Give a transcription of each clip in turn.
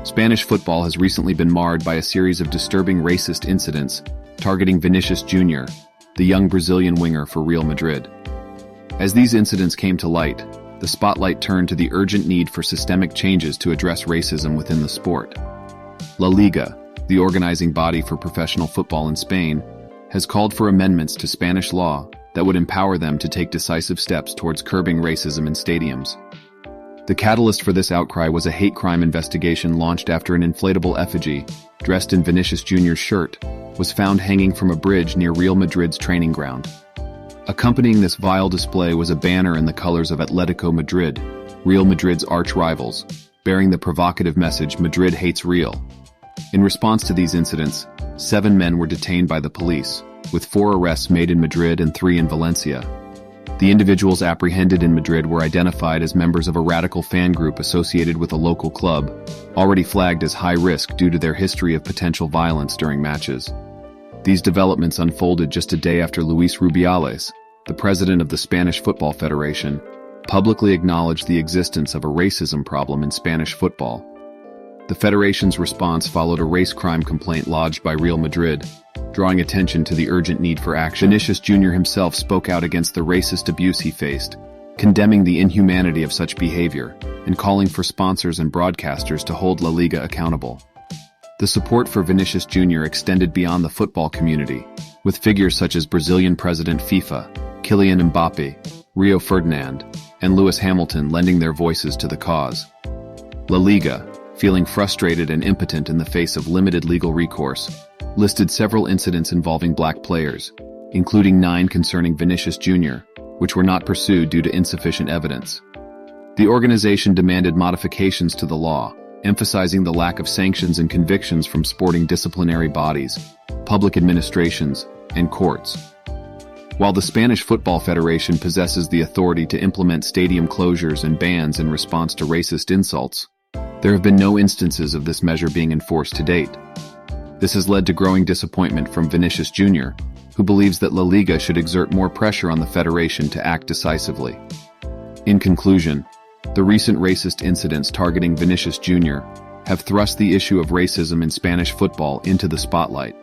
Spanish football has recently been marred by a series of disturbing racist incidents targeting Vinicius Jr, the young Brazilian winger for Real Madrid. As these incidents came to light, the spotlight turned to the urgent need for systemic changes to address racism within the sport. La Liga, the organizing body for professional football in Spain, has called for amendments to Spanish law that would empower them to take decisive steps towards curbing racism in stadiums. The catalyst for this outcry was a hate crime investigation launched after an inflatable effigy, dressed in Vinicius Junior's shirt, was found hanging from a bridge near Real Madrid's training ground. Accompanying this vile display was a banner in the colors of Atletico Madrid, Real Madrid's arch-rivals, bearing the provocative message "Madrid hates Real." In response to these incidents, 7 men were detained by the police, with 4 arrests made in Madrid and 3 in Valencia. The individuals apprehended in Madrid were identified as members of a radical fan group associated with a local club, already flagged as high risk due to their history of potential violence during matches. These developments unfolded just a day after Luis Rubiales, the president of the Spanish Football Federation, publicly acknowledged the existence of a racism problem in Spanish football. The federation's response followed a race crime complaint lodged by Real Madrid, drawing attention to the urgent need for action. Vinicius Jr. himself spoke out against the racist abuse he faced, condemning the inhumanity of such behavior and calling for sponsors and broadcasters to hold La Liga accountable. The support for Vinicius Jr. extended beyond the football community, with figures such as Brazilian President FIFA, Kylian Mbappe, Rio Ferdinand, and Lewis Hamilton lending their voices to the cause. La Liga, feeling frustrated and impotent in the face of limited legal recourse, listed several incidents involving black players, including 9 concerning Vinicius Jr, which were not pursued due to insufficient evidence. The organization demanded modifications to the law, emphasizing the lack of sanctions and convictions from sporting disciplinary bodies, public administrations, and courts. While the Spanish Football Federation possesses the authority to implement stadium closures and bans in response to racist insults, there have been no instances of this measure being enforced to date. This has led to growing disappointment from Vinicius Jr, who believes that La Liga should exert more pressure on the federation to act decisively. In conclusion, the recent racist incidents targeting Vinicius Jr. have thrust the issue of racism in Spanish football into the spotlight.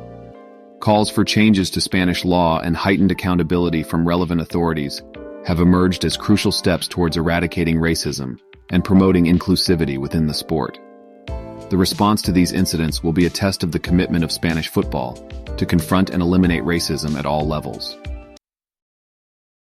Calls for changes to Spanish law and heightened accountability from relevant authorities have emerged as crucial steps towards eradicating racism and promoting inclusivity within the sport. The response to these incidents will be a test of the commitment of Spanish football to confront and eliminate racism at all levels.